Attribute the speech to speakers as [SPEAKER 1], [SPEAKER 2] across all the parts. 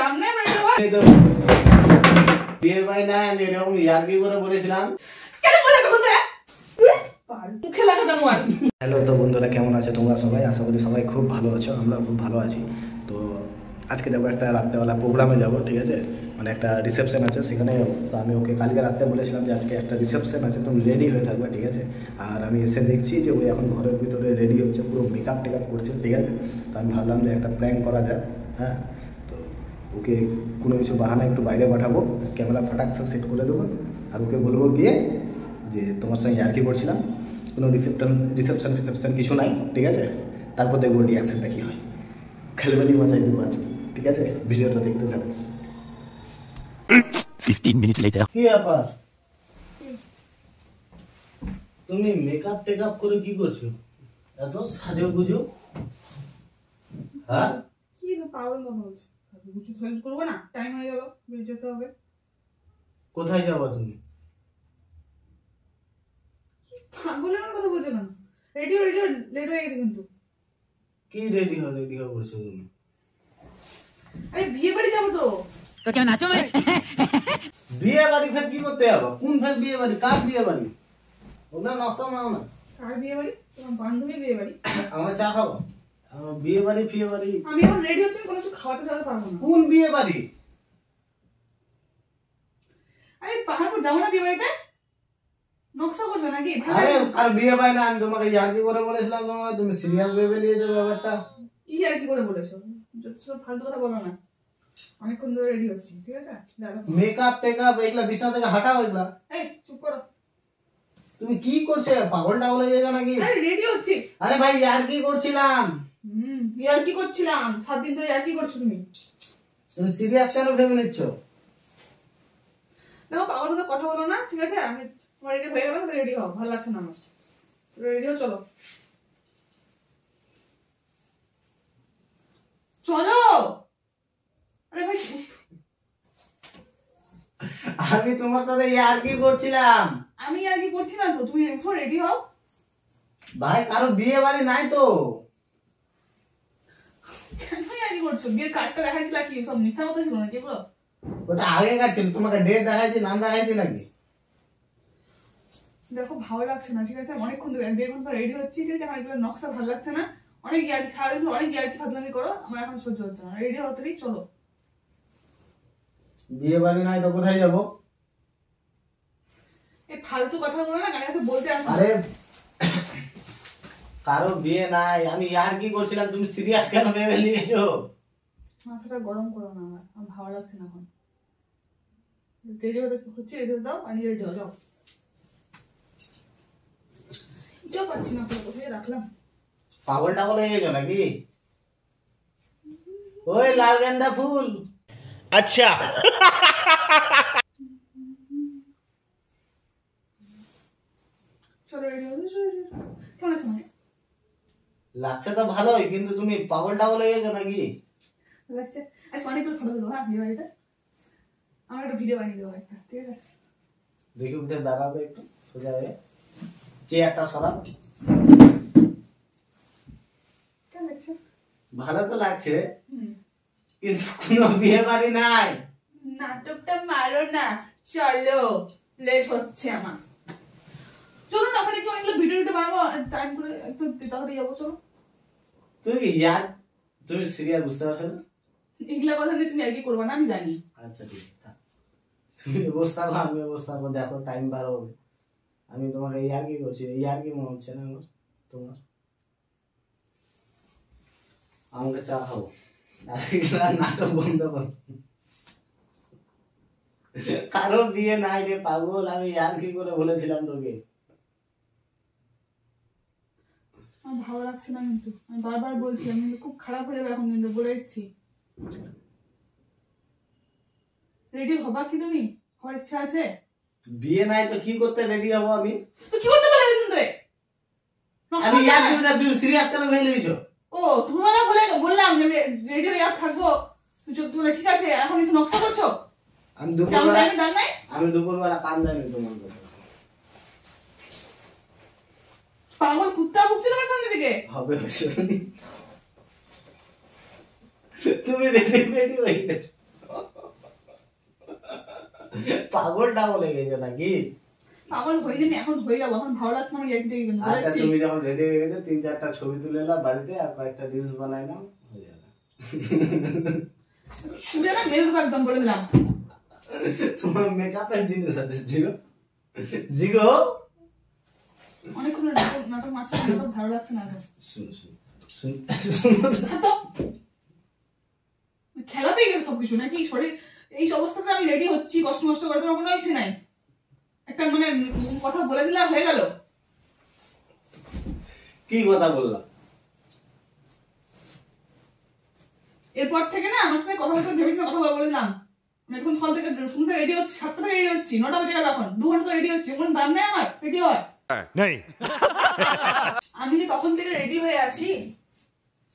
[SPEAKER 1] দাম নেই আমরা
[SPEAKER 2] এই তো বিয়ের ভাই না আমি এরকম ইয়ার্কি করে বলেছিলাম।
[SPEAKER 1] কেন বলে কথা রে মুখে লাগা জানোয়ার।
[SPEAKER 2] হ্যালো তো বন্ধুরা, কেমন আছো তোমরা সবাই? আশা করি সবাই খুব ভালো আছো, আমরা খুব ভালো আছি। তো আজকে যাবো একটা রাত্রেবেলা প্রোগ্রামে যাব, ঠিক আছে? মানে একটা রিসেপশন আছে সেখানে। তো আমি ওকে কালকে রাত্রে বলেছিলাম যে আজকে একটা রিসেপশন আছে, তুমি রেডি হয়ে থাকবে, ঠিক আছে? আর আমি এসে দেখছি যে ওই এখন ঘরের ভিতরে রেডি হচ্ছে, পুরো মেকআপ টেকআপ করছে, ঠিক আছে? তো আমি ভাবলাম যে একটা প্র্যাঙ্ক করা যায়। হ্যাঁ, তো ওকে কোনো কিছু বাহানা একটু বাইরে পাঠাবো, ক্যামেরা ফাটাকসা সেট করে দেবো, আর ওকে বলবো গিয়ে যে তোমার সঙ্গে ইয়ার্কি করছিলাম, কোনো রিসেপশন কিছু নাই, ঠিক আছে? তারপর দেখবো রিয়াকশানটা কী হয়। খেলবেলি মজাই দেবো আজকে, ঠিক আছে? ভিডিওটা দেখতে থাকো।
[SPEAKER 3] 15 minutes later.
[SPEAKER 2] কি ব্যাপার, তুমি মেকআপ টেকআপ করে কি করছো? এত সাজো গুজো? হ্যাঁ,
[SPEAKER 1] কি পাগল মনে হচ্ছে? কিছু চেঞ্জ করব না, টাইম হয়ে গেল, বেরিয়ে যেতে হবে।
[SPEAKER 2] কোথায় যাবা তুমি?
[SPEAKER 1] পাগলের মতো কথা বলছো না। রেডি লেট হয়ে গেছে কিন্তু।
[SPEAKER 2] কি রেডি হয়ে করছো তুমি?
[SPEAKER 1] আরে বিয়ে বাড়ি যাবো তো।
[SPEAKER 3] तो क्या नाचो मैं?
[SPEAKER 2] বিয়ে বাড়ি ফের কি করতে যাবো? কোন ফের বিয়ে বাড়ি? কার বিয়ে বাড়ি? ওটা নকশা মাও না।
[SPEAKER 1] কার বিয়ে বাড়ি? তোমার বান্ধবীর বিয়ে বাড়ি।
[SPEAKER 2] আমরা চা খাবো? বিয়ে বাড়ি ফিয়ে বাড়ি?
[SPEAKER 1] আমি এখন রেডি হচ্ছি, কোনো কিছু খাওয়াতে পারবো না।
[SPEAKER 2] কোন বিয়ে বাড়ি?
[SPEAKER 1] আরে পাহাড়পুর যাবো না বিয়ে বাড়িতে? নকশা করছো নাকি?
[SPEAKER 2] আরে কার বিয়ে বাড়ি না, আমি তোমাকে ইয়ার্কি করে বলেছিলাম, তুমি সিরিয়াস ভেবে নিয়েছো ব্যাপারটা।
[SPEAKER 1] কি আর কি করে বলেছো? সব ফালতু কথা বলো না। অনেকক্ষণ ধরে রেডি হচ্ছি, ঠিক আছে?
[SPEAKER 2] মেকআপ টেকআপ এগুলা বিছানা থেকে হাঁটাও এগুলা।
[SPEAKER 1] এই চুপ করো।
[SPEAKER 2] তুমি কি করছো? পাগলটা বলে যাচ্ছ নাকি?
[SPEAKER 1] আরে রেডি হচ্ছি।
[SPEAKER 2] আরে ভাই ইয়ার্কি করছিলাম।
[SPEAKER 1] ইয়ার কি করছিলাম? 7 দিন ধরে ইয়ার কি করছো তুমি?
[SPEAKER 2] তুমি সিরিয়াস কেন ভেবে নিচ্ছ?
[SPEAKER 1] দেখো পাগল মতো কথা বলো না, ঠিক আছে? আমি তোমার রেডি হয়ে গেলাম, রেডি হও, ভালো লাগছে না আমার। রেডি হও, চলো চলো। আরে ভাই
[SPEAKER 2] আমি তোমার সাথে ইয়ার্কি করছিলাম।
[SPEAKER 1] আমি আর কি করছি না তো, তুমি রেডি হও।
[SPEAKER 2] ভাই কারো বিয়ে বাড়ি নাই তো।
[SPEAKER 1] কেন আর কি করছো? বিয়ের কার্ডটা দেখাইছিলা কি? সব মিথ্যা কথা ছিল নাকি এগুলো?
[SPEAKER 2] ওটা আগেকার ছিল, তোমাকে ডেট দেখাইছি, নাম দেখাইছি নাকি?
[SPEAKER 1] দেখো ভালো লাগছে না, ঠিক আছে? অনেকক্ষণ ধরে 1.5 ঘন্টা রেডি হচ্ছি, ঠিক আছে? আমার এগুলো নকশা ভালো লাগছে না। অনেক ইয়ার্কি, সারাদিন অনেক ইয়ার্কি ফাজলামি করো, আমার এখন সহ্য হচ্ছে না। রেডি হতে চলো।
[SPEAKER 2] বিয়ে বাড়ি নাই তো কোথায় যাবো?
[SPEAKER 1] এই ফালতু কথা বলো না, কার কাছে বলতে আসো।
[SPEAKER 2] আরে কারো বিয়ে নাই, আমি ইয়ার্কি করছিলাম, তুমি সিরিয়াস কেন ভেবে নিয়েছো?
[SPEAKER 1] মাথাটা গরম করো না, আমার ভালো লাগছে না এখন। রেডি হচ্ছে, রেডি হতে দাও, আমি রেডি হয়ে যাও। এটাও পাচ্ছি না, কোথায় রাখলাম?
[SPEAKER 2] পাগলটা বলে গেছো নাকি? ওই লাল গেন্দা ফুল।
[SPEAKER 3] अच्छा
[SPEAKER 1] চলো রেডি হতে, চলো কেমন আছে মানে?
[SPEAKER 2] লাগছে তো ভালোই, কিন্তু তুমি পাগলটা বলে গেছো নাকি?
[SPEAKER 1] লাগছে। আজকে অনেকগুলো ফটো দেবো, হ্যাঁ বিয়ে বাড়িতে। আমার একটা ভিডিও বানিয়ে দেবো একটা, ঠিক আছে?
[SPEAKER 2] দেখি উঠে দাঁড়াবে একটু সোজা হয়ে, চেয়ারটা সরাও।
[SPEAKER 1] কেমন লাগছে?
[SPEAKER 2] ভালো তো লাগছে, কিন্তু কোনো বিয়ে বাড়ি নাই।
[SPEAKER 1] নাটকটা মারো না, চলো লেট হচ্ছে আমার। চলো না, ওখানে একটু অনেকগুলো ভিডিও বানাবো, টাইম করে একটু তাড়াতাড়ি যাবো, চলো।
[SPEAKER 2] তুমি সিরিয়াস বুঝতে পারছো না?
[SPEAKER 1] এগুলা কথা নিয়ে তুমি আর কি করবা না, আমি জানি।
[SPEAKER 2] আচ্ছা ঠিক আছে, তুমি অবস্থা আমি অবস্থা দেখো, টাইম বার হবে। আমি তোমাকে ইয়ার্কি করছি, ইয়ার্কি মনে হচ্ছে না আমার তোমার? আমাকে চা খাবো, আর এগুলা নাটক বন্ধ করো। কারো বিয়ে নাই রে পাগল, আমি ইয়ার্কি করে বলেছিলাম তোকে।
[SPEAKER 1] আমার ভালো লাগছে না কিন্তু, আমি বারবার বলছি, আমি কিন্তু খুব খারাপ হয়ে যাবে এখন, কিন্তু বলে দিচ্ছি। রেডি হবা কি তুমি? হওয়ার ইচ্ছা আছে?
[SPEAKER 2] বিয়ে নাই তো কি করতে রেডি হবো আমি?
[SPEAKER 1] তো কি করতে পারলে তুমি ধরে?
[SPEAKER 2] আমি ইয়ার্কি করে, তুমি সিরিয়াস কেন ভেবে নিয়েছো?
[SPEAKER 1] ও তুমি না বললাম যে আমি রেডি হয়ে থাকবো, তুমি ঠিক আছে এখন এসে নকশা করছো?
[SPEAKER 2] আমি দুপুরবেলা
[SPEAKER 1] দাম নাই?
[SPEAKER 2] আমি দুপুরবেলা কাম জানি তোমার কথা।
[SPEAKER 1] পাগল কুত্তা ভুগছে তোমার সামনে দিকে।
[SPEAKER 2] হবে তুমি রেডি হয়ে গেছো। পাগলটা বলে গেছে নাকি?
[SPEAKER 1] আমার হয়ে যাবে, এখন হয়ে যাবো, এখন ভালো লাগছে আমার ইয়ার্কি টেকে।
[SPEAKER 2] আচ্ছা তুমি যখন রেডি হয়ে গেছে 3-4টা ছবি তুলে এলাম বাড়িতে আর কয়েকটা রিলস বানাই নাও, হয়ে যাবে।
[SPEAKER 1] শুনে না মেরে দেবো একদম, বলে দিলাম।
[SPEAKER 2] তোমার মেকআপের জিনিস আছে জিগো, জিগো
[SPEAKER 1] অনেকক্ষণ নাটক মারছে, নাটক ভালো লাগছে না এখন। খেলা পেয়ে গেছে সবকিছু নাকি? শরীর এই অবস্থাতে আমি রেডি হচ্ছি, কষ্ট মষ্ট করে, তোমার কোনো ইচ্ছে নাই? একটা মানে কথা বলে দিলে আর হয়ে গেল?
[SPEAKER 2] কি কথা বললাম?
[SPEAKER 1] এরপর থেকে না আমার সাথে কথা বলতে ভেবেছি না, কথা বলে দিলাম। আমি এখন সকাল থেকে শুনতে রেডি হচ্ছি, 7টা থেকে রেডি হচ্ছি, 9টা বেজে গেল, এখন 2 ঘন্টা তো রেডি হচ্ছি, কোনো দাম নেই আমার রেডি হয়? আমি যে তখন থেকে রেডি হয়ে আছি,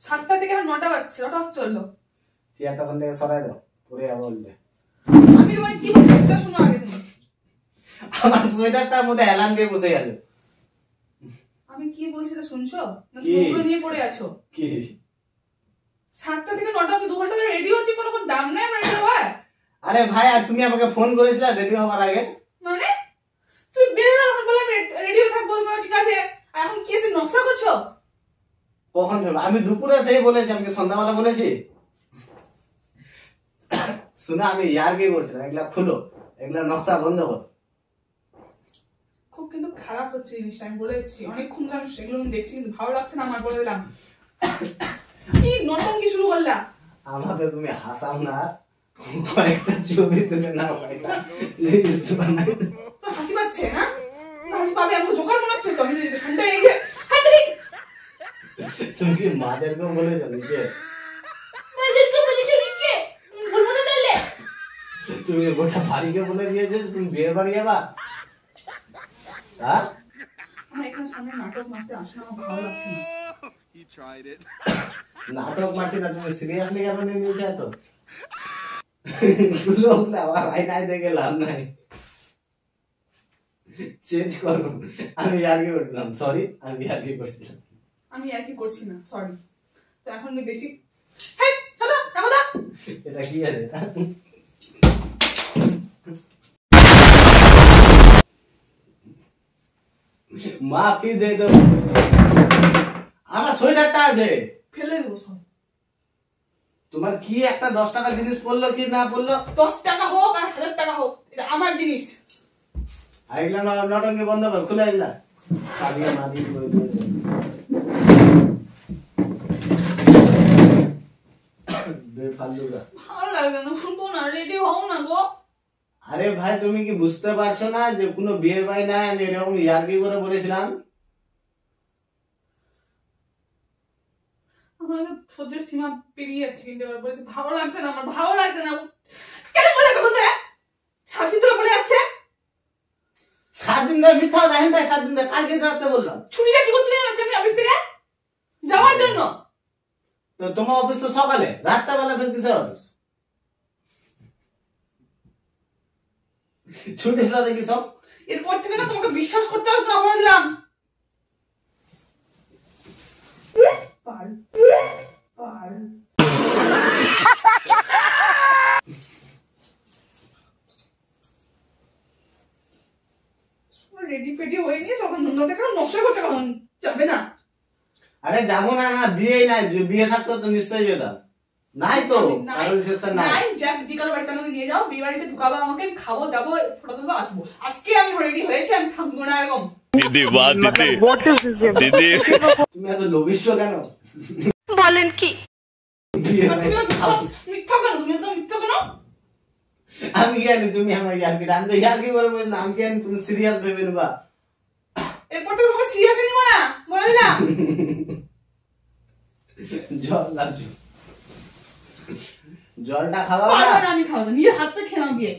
[SPEAKER 1] 7টা থেকে এখন 9টা বাজছে, 9টা চললো।
[SPEAKER 2] চেয়ারটা ওখান থেকে সরাই দাও, পরে বলবে।
[SPEAKER 1] আমি তোমায় কি বলছি সেটা শোনো আগে তুমি।
[SPEAKER 2] আমার সোয়েটারটার মধ্যে অ্যালার্ম দিয়ে বসে গেল।
[SPEAKER 1] আমি কি বলছি সেটা শুনছো নাকি
[SPEAKER 2] কি?
[SPEAKER 1] ওগুলো নিয়ে পড়ে আছো?
[SPEAKER 2] কি
[SPEAKER 1] 7টা থেকে 9টা অবধি 2 ঘন্টা ধরে রেডি হচ্ছি, কোনো দাম নেই আমার রেডি হয়?
[SPEAKER 2] আরে ভাই, আর তুমি আমাকে ফোন করেছিলে রেডি হওয়ার আগে?
[SPEAKER 1] মানে তুমি বেরোলে তখন বললাম রেডি হয়ে থাকবো, ঠিক আছে, আর এখন কি এসে নকশা করছো?
[SPEAKER 2] কখন আমি দুপুরে সেই বলেছি, আমি সন্ধ্যাবেলা বলেছি? শুনে আমি ইয়ার্কি করছিলাম, এগুলা খুলো, এগুলা নকশা বন্ধ কর।
[SPEAKER 1] খুব কিন্তু খারাপ হচ্ছে জিনিসটা, আমি বলেছি অনেকক্ষণ ধরে আমি সেগুলো দেখছি, কিন্তু ভালো লাগছে না আমার, বলে দিলাম। কি নটঙ্কি শুরু করলা?
[SPEAKER 2] আমাকে তুমি হাসাও না, কয়েকটা ছবি তুলে নাও, কয়েকটা রিলস বানাই।
[SPEAKER 1] তো হাসি পাচ্ছে না? হাসি পাবে, আমাকে জোকার মনে হচ্ছে তো। আমি হান্টা
[SPEAKER 2] তুমি কি মাদেরকে বলেছো নিজে? তুমি গোটা বাড়িকে বলে দিয়েছো তুমি বিয়ে বাড়ি যাবা? হ্যাঁ,
[SPEAKER 1] আমার এখানে সামনে নাটক মারতে আসা আমার ভালো লাগছে না।
[SPEAKER 2] নাটক মারছি না, তুমি সিরিয়াসলি কেন নিয়েছো এত? লোকলে আবার আয়নায় দেখে লাভ নাই, চেঞ্জ করো। আমি ইয়ার্কি করছিলাম, সরি, আমি ইয়ার্কি করছিলাম।
[SPEAKER 1] আমি আর কি করছি না, সরি। তো এখন বেশি হ্যাঁ চলো রাখো দাও।
[SPEAKER 2] এটা কি আছে? মাফি দে দাও, আমার সোয়েটারটা আছে,
[SPEAKER 1] ফেলে দেবো সব।
[SPEAKER 2] তোমার কি একটা 10 টাকা জিনিস পড়লো কি না পড়লো?
[SPEAKER 1] 10 টাকা হোক আর 1000 টাকা হোক, এটা আমার জিনিস।
[SPEAKER 2] আইলা নটঙ্কি বন্ধ কর, খুলে আইলা কাবিয়ে মাদি কই দে। বেফালতুরা,
[SPEAKER 1] ভালো লাগে না, শুনবো না, রেডি হও না গো।
[SPEAKER 2] আরে ভাই তুমি কি বুঝতে পারছো না যে কোনো বিয়ের বাড়ি নাই, আমি এরকম ইয়ার্কি করে বলেছিলাম।
[SPEAKER 1] আমার সহ্যের সীমা পেরিয়ে যাচ্ছে, কিন্তু এবার বলেছি ভালো লাগছে না, আমার ভালো লাগছে না। কেন বলে কখন ধরে 7 দিন ধরে বলে যাচ্ছে?
[SPEAKER 2] 7 দিন ধরে মিথ্যা কথা, হ্যাঁ 7 দিন ধরে, কালকে রাতে বললাম।
[SPEAKER 1] ছুটিটা কি করতে গেলাম আজকে আমি অফিস থেকে যাওয়ার জন্য?
[SPEAKER 2] তো তোমার অফিস তো সকালে, রাতটা বেলা ফের কিসের অফিস? ছুটির সাথে কি সব?
[SPEAKER 1] এরপর থেকে না তোমাকে বিশ্বাস করতে হবে না, বলে দিলাম। পাল পাল রেডি পেডি হয়ে নিয়ে সব নকশা করছে, কখন যাবে না?
[SPEAKER 2] আরে যাবো না, না বিয়ে নাই, বিয়ে থাকতো তো নিশ্চয়ই যেতাম, নাই তো, কারণ সেটা নাই।
[SPEAKER 1] নাই, যাক জিকালো বাড়িতে আমাকে নিয়ে যাও, বিয়ে বাড়িতে ঢুকাবো, আমাকে খাবো দাবো, ফটো তুলবো, আসবো। আজকে আমি রেডি হয়েছি, আমি থাকবো না এরকম।
[SPEAKER 3] दीदी वाह दीदी दीदी
[SPEAKER 2] তুমি এত লোভিষ্ট কেন?
[SPEAKER 4] বলেন কি?
[SPEAKER 2] বিয়ে
[SPEAKER 1] আর
[SPEAKER 2] নাই,
[SPEAKER 1] তুমি মিথ্যা কেন? তুমি তো মিথ্যা কেন?
[SPEAKER 2] আমি জানি তুমি আমার ইয়ার্কি, আমি তো ইয়ার্কি করে বলি না, আমি জানি তুমি সিরিয়াস ভেবে নেবা।
[SPEAKER 1] এরপর থেকে তোমাকে সিরিয়াসলি নিবো না, বলে দিলাম।
[SPEAKER 2] জল লাজু, জলটা খাওয়াও
[SPEAKER 1] পারবো
[SPEAKER 2] না।
[SPEAKER 1] না আমি খাবো, নিজের হাতে খেয়ে নাও গিয়ে।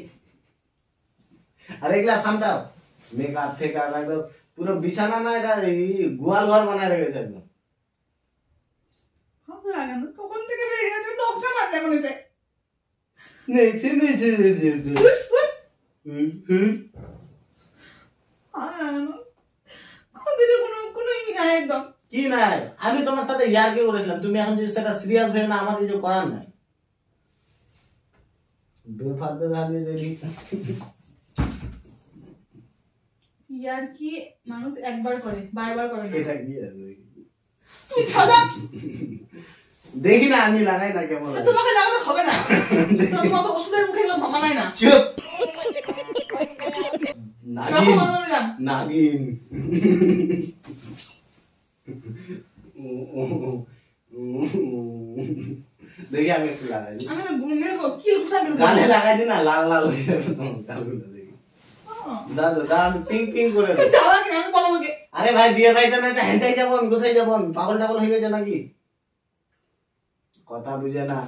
[SPEAKER 2] আরে এগুলা সামটাও, মেকআপ ফেকআপ একদম পুরো বিছানা না, এটা গোয়াল ঘর বানায় রেখেছে একদম।
[SPEAKER 1] ভালো লাগে না, তখন থেকে রেডি হয়েছে, নকশা মারছে এখন এসে।
[SPEAKER 2] নেক্সট
[SPEAKER 1] কোনো কিছু কোনো ই নাই একদম।
[SPEAKER 2] কি নাই, আমি তোমার সাথে ইয়ার্কি করেছিলাম, তুমি এখন যদি সেটা সিরিয়াস ভেবে না, আমার কিছু করার নাই। বেফালতু গালি রেডি।
[SPEAKER 1] ইয়ার কি মানুষ একবার করে, বারবার করে না।
[SPEAKER 2] এটা কি আছে?
[SPEAKER 1] তুই ছড়া।
[SPEAKER 2] দেখি না, আমি লাগাই না কেমন।
[SPEAKER 1] তোমাকে লাগাতে হবে না। তোমার তো ওষুধের মুখে গেল মামা নাই না।
[SPEAKER 2] চুপ।
[SPEAKER 1] রাখো
[SPEAKER 2] নাগিন
[SPEAKER 1] মামা।
[SPEAKER 2] নাগিন। দেখি আমি একটু লাগাই দিই।
[SPEAKER 1] আমি না মেরে দেবো, কি উৎসাহ মেরে দেবো।
[SPEAKER 2] গালে লাগাই দিই না, লাল লাল হয়ে যাবে তোমার গালগুলো দেখি। দাদা দা আমি পিং পিং করে দেব।
[SPEAKER 1] যাওয়া কি আমি বলো আমাকে।
[SPEAKER 2] আরে ভাই বিয়ে বাড়িতে না তো হেঁটেই যাবো, আমি কোথায় যাবো? আমি পাগল টাগল হয়ে গেছে নাকি? কথা বুঝে না।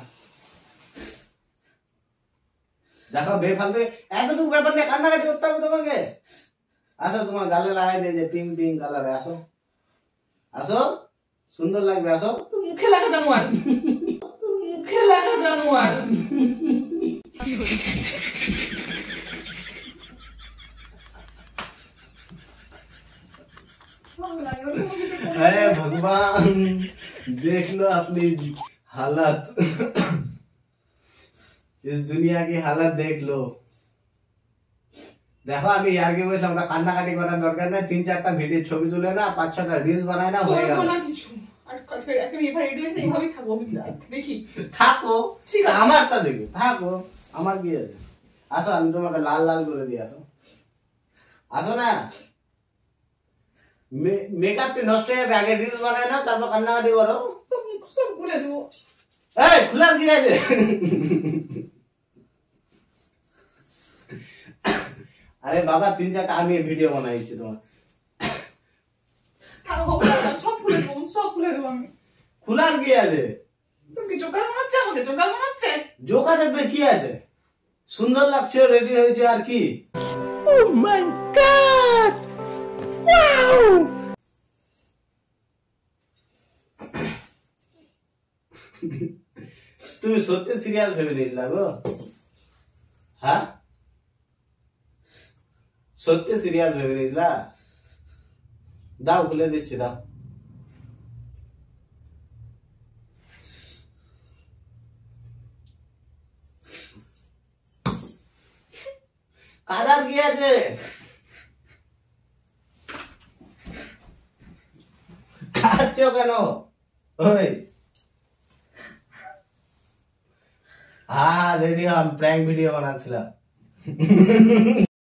[SPEAKER 2] দেখো বেফালতু এতটুকু ব্যাপার নিয়ে কান্নাকাটি করতে হবে তোমাকে? আসো তোমার গালে লাগাই দিয়ে যে পিঙ্ক পিঙ্ক কালারে, আসো আসো, সুন্দর লাগবে, আসো।
[SPEAKER 1] তোর মুখে লাগা জানোয়ার, তোর মুখে লাগা জানোয়ার।
[SPEAKER 2] अरे भगवान देख लो अपनी हालत, इस दुनिया की हालत देख लो। देखो আমি ইয়ার কি বললাম, আমরা কান্নাকাটি করার দরকার নাই, 3-4টা ভিডিও ছবি তুলে না, 5-6টা রিলস বানাই না, হয়ে গেল।
[SPEAKER 1] না কিছু আর আজকে আমি এবার রেডি হয়ে এইভাবেই থাকবো, আমি দেখি।
[SPEAKER 2] থাকো,
[SPEAKER 1] ঠিক আছে।
[SPEAKER 2] আমারটা দেখো, থাকো, আমার কি আছে। আসো আমি তোমাকে লাল লাল করে দিই, আসো আসো না। মেকআপ নষ্ট হয়ে যাবে, আগে রিলস বানাই না, তারপর কান্নাকাটি করো।
[SPEAKER 1] তো মুখ সব ভুলে দেবো।
[SPEAKER 2] এই খুলার কি আছে? আরে বাবা 3-4টা আমি ভিডিও বানাইছি তোমার।
[SPEAKER 1] থাকো সব ভুলে দেবো, সব ভুলে দেবো আমি।
[SPEAKER 2] খুলার কি আছে?
[SPEAKER 1] তুমি কি জোকার মনে হচ্ছে আমাকে? জোকার মনে হচ্ছে?
[SPEAKER 2] জোকা দেখবে কি আছে? সুন্দর লাগছে, রেডি হয়েছে, আর কি? ও মাই গড, ওয়াও! তুমি সত্যি সিরিয়াস ভেবে নিয়েছিলা গো? হ্যাঁ, সত্যি সিরিয়াস ভেবে নিয়েছিলা? দাও খুলে দিচ্ছি, দাও। কাদার কি আছে? কাঁদছো কেন? ওই हाँ रेडी, हम प्रैंक वीडियो बनाচ্ছিলাম।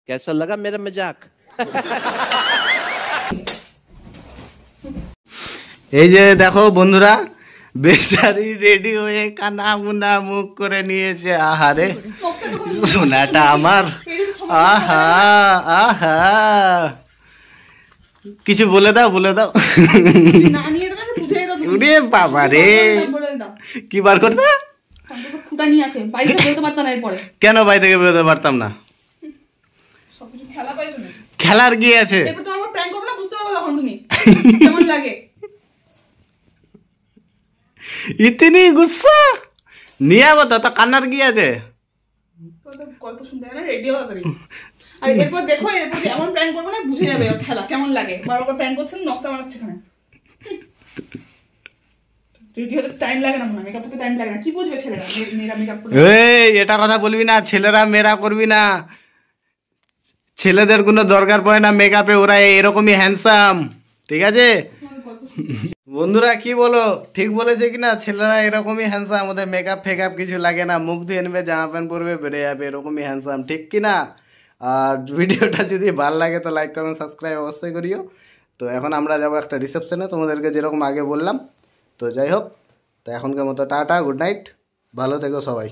[SPEAKER 3] कैसा लगा मेरा मजाक?
[SPEAKER 2] এই যে দেখো বন্ধুরা, বেচারি রেডি হয়ে কানা মুনা মুখ করে নিয়েছে। আহারে সোনাটা আমার, আহা আহা, কিছু বলে দাও, বলে দাও।
[SPEAKER 1] না নিয়ে দেবে, বুঝে দাও।
[SPEAKER 2] উড়ে বাবা রে, কি বার করতে?
[SPEAKER 1] ফুটা নিয়ে আছে, বাইরে বেরোতে পারতাম না এরপরে।
[SPEAKER 2] কেন বাড়ি থেকে বেরোতে পারতাম না?
[SPEAKER 1] সবকিছু খেলা পাইছো না,
[SPEAKER 2] খেলার কি আছে?
[SPEAKER 1] এরপর তোমার প্র্যাঙ্ক করবে না, বুঝতে পারবে তখন তুমি কেমন লাগে।
[SPEAKER 2] ইতনি গুসা নিয়ে আবো তো, কান্নার কি আছে?
[SPEAKER 1] গল্প শুনতে না, রেডিও তাড়াতাড়ি। আর এরপর দেখো, এরপর এমন প্র্যাঙ্ক করবে না, বুঝে যাবে ওর খেলা কেমন লাগে। বারবার প্র্যাঙ্ক করছেন, নকশা বানাচ্ছে এখানে। রেডিওতে টাইম লাগে না, মেকআপ করতে টাইম লাগে না, কি বুঝবে ছেলেরা মেয়েরা মেকআপ করে?
[SPEAKER 2] এই এটা কথা বলবি না, ছেলেরা মেয়েরা করবি না, ছেলেদের কোনো দরকার পড়ে না মেকআপে, ওরা এরকমই হ্যান্ডসাম, ঠিক আছে? বন্ধুরা কি বলো, ঠিক বলেছে কিনা? ছেলেরা এরকমই হ্যান্ডসাম, ওদের মেকআপ ফেকআপ কিছু লাগে না, মুখ দিয়ে নেবে, জামা প্যান্ট পরবে, বেড়ে যাবে, এরকমই হ্যান্ডসাম, ঠিক কিনা? আর ভিডিওটা যদি ভালো লাগে তো লাইক কমেন্ট সাবস্ক্রাইব অবশ্যই করিও। তো এখন আমরা যাবো একটা রিসেপশনে, তোমাদেরকে যেরকম আগে বললাম। তো যাই হোক, তো এখনকার মতো টাটা, গুড নাইট, ভালো থেকো সবাই।